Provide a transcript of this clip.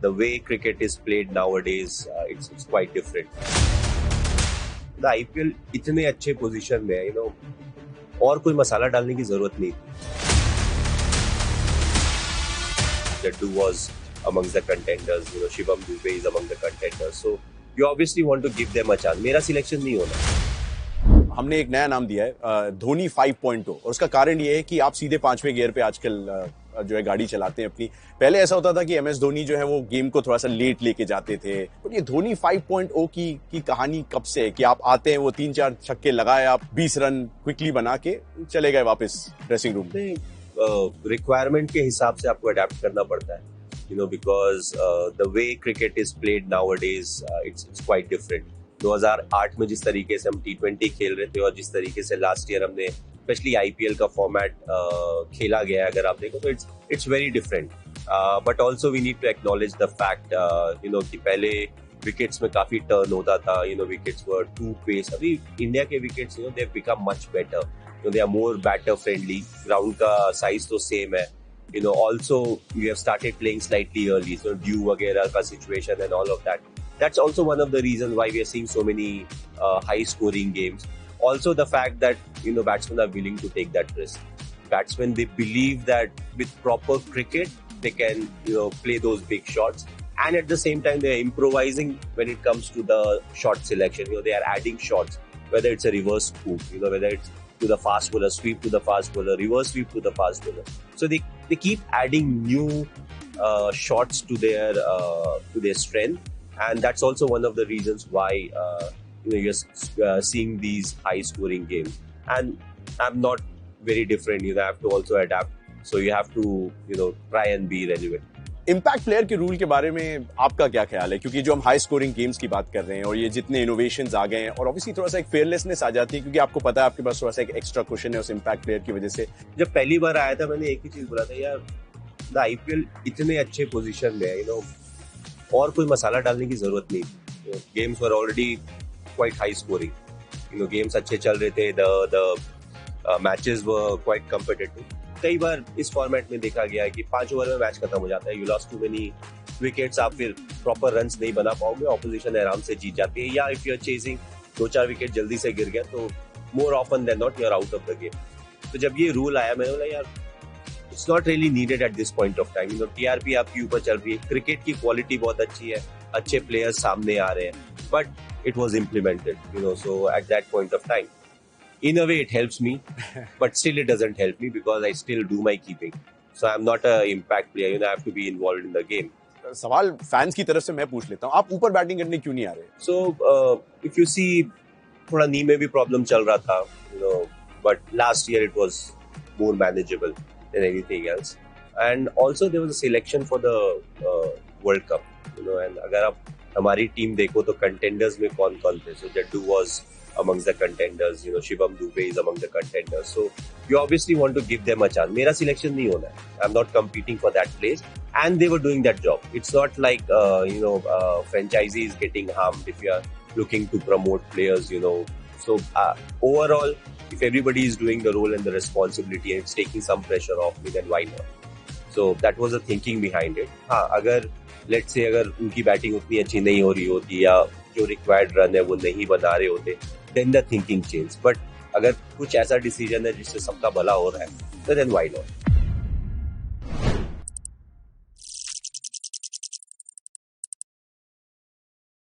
The way cricket is played nowadays, it's quite different. The IPL इतने अच्छे position में है, और कोई मसाला डालने की जरूरत नहीं थी. Jaddu was amongst the contenders, Shivam Dube is among the contenders. So you obviously want to give them a chance. मेरा सिलेक्शन नहीं होना. हमने एक नया नाम दिया है धोनी 5.0 और उसका कारण ये है कि आप सीधे 5वें गियर पे आजकल जो है गाड़ी चलाते हैं अपनी. पहले ऐसा होता था कि MS धोनी जो है वो गेम को थोड़ा सा लेट लेके जाते थे. तो ये धोनी 5.0 की कहानी कब से है कि आप आते हैं, वो 3-4 छक्के लगाए, आप 20 रन क्विकली बना के चले गए वापस ड्रेसिंग रूम में? रिक्वायरमेंट के हिसाब से आपको अडेप्ट करना पड़ता है, because the way cricket is played nowadays, it's quite different. 2008 में जिस तरीके से हम T20 खेल रहे थे और जिस तरीके से लास्ट ईयर हमने स्पेशली IPL का फॉर्मेट खेला गया है, अगर आप देखो तो it's very different. But also we need to acknowledge the fact कि पहले विकेट्स में काफी टर्न होता था. Wickets were to pace. अभी इंडिया के wickets they have become much better. They are more batter friendly. Ground का साइज तो सेम है. Also we have started playing slightly early, so due वगैरह का situation and all of that. That's also one of the reasons why we are seeing so many high scoring games. Also the fact that batsmen are willing to take that risk. Batsmen, they believe that with proper cricket they can play those big shots, and at the same time they are improvising when it comes to the shot selection. They are adding shots, whether it's a reverse scoop, whether it's to the fast bowler, sweep to the fast bowler, reverse sweep to the fast bowler. So they keep adding new shots to their strength, and that's also one of the reasons why you're seeing these high scoring games. And I'm not very different. I have to also adapt. So you have to try and be relevant. Impact player के rule के बारे में आपका क्या ख्याल है? क्योंकि जो हम हाई स्कोरिंग गेम्स की बात कर रहे हैं और ये जितने इनोवेशंस आ गए हैं, और ऑब्वियसली थोड़ा सा एक फेयरलेसनेस आ जाती है क्योंकि आपको पता है आपके पास थोड़ा सा एक एक्स्ट्रा क्वेश्चन है उस इम्पैक्ट प्लेयर की वजह से. जब पहली बार आया था मैंने एक ही चीज बोला था, यार द IPL इतने अच्छे पोजीशन में है, और कोई मसाला डालने की जरूरत नहीं. Games were already quite high scoring. Games अच्छे चल रहे थे. The matches were quite competitive. कई बार इस फॉर्मेट में देखा गया है कि 5 ओवर में मैच खत्म हो जाता है. You lost too many wickets. आप फिर प्रॉपर रन्स नहीं बना पाओगे, ऑपोजिशन आराम से जीत जाती है. या if you are chasing 2-4 wicket जल्दी से गिर गया तो more often than not you are out of the game. तो जब ये रूल आया मैंने बोला यार it's not really needed at this point of time. TRP आपकी ऊपर चल रही है, क्रिकेट की क्वालिटी बहुत अच्छी है, अच्छे प्लेयर्स सामने आ रहे हैं, but it was implemented. So at that point of time in a way it helps me, but still it doesn't help me because I still do my keeping. So I'm not a impact player. I have to be involved in the game. सवाल fans की तरफ से मैं पूछ लेता हूँ, आप ऊपर बैटिंग करने क्यों नहीं आ रहे? So if you see, थोड़ा नी में भी प्रॉब्लम चल रहा था, but last year it was more manageable than anything else. And also there was a selection for the World Cup. And अगर आप हमारी टीम देखो तो contenders में कौन-कौन थे? So Jaddu was amongst the contenders, Shivam Dube is among the contenders. So you obviously want to give them a chance. मेरा selection नहीं होना है. I'm not competing for that place, and they were doing that job. It's not like franchisee is getting harmed if you are looking to promote players. So overall, if everybody is doing the role and the responsibility and it's taking some pressure off me, then why not? So that was the thinking behind it. हाँ, अगर let's say अगर उनकी batting उतनी अच्छी नहीं हो रही होती या जो रिक्वायर्ड रन है वो नहीं बना रहे होते, then the thinking changes. But अगर कुछ ऐसा डिसीजन है जिससे सबका भला हो रहा है, तो then why not?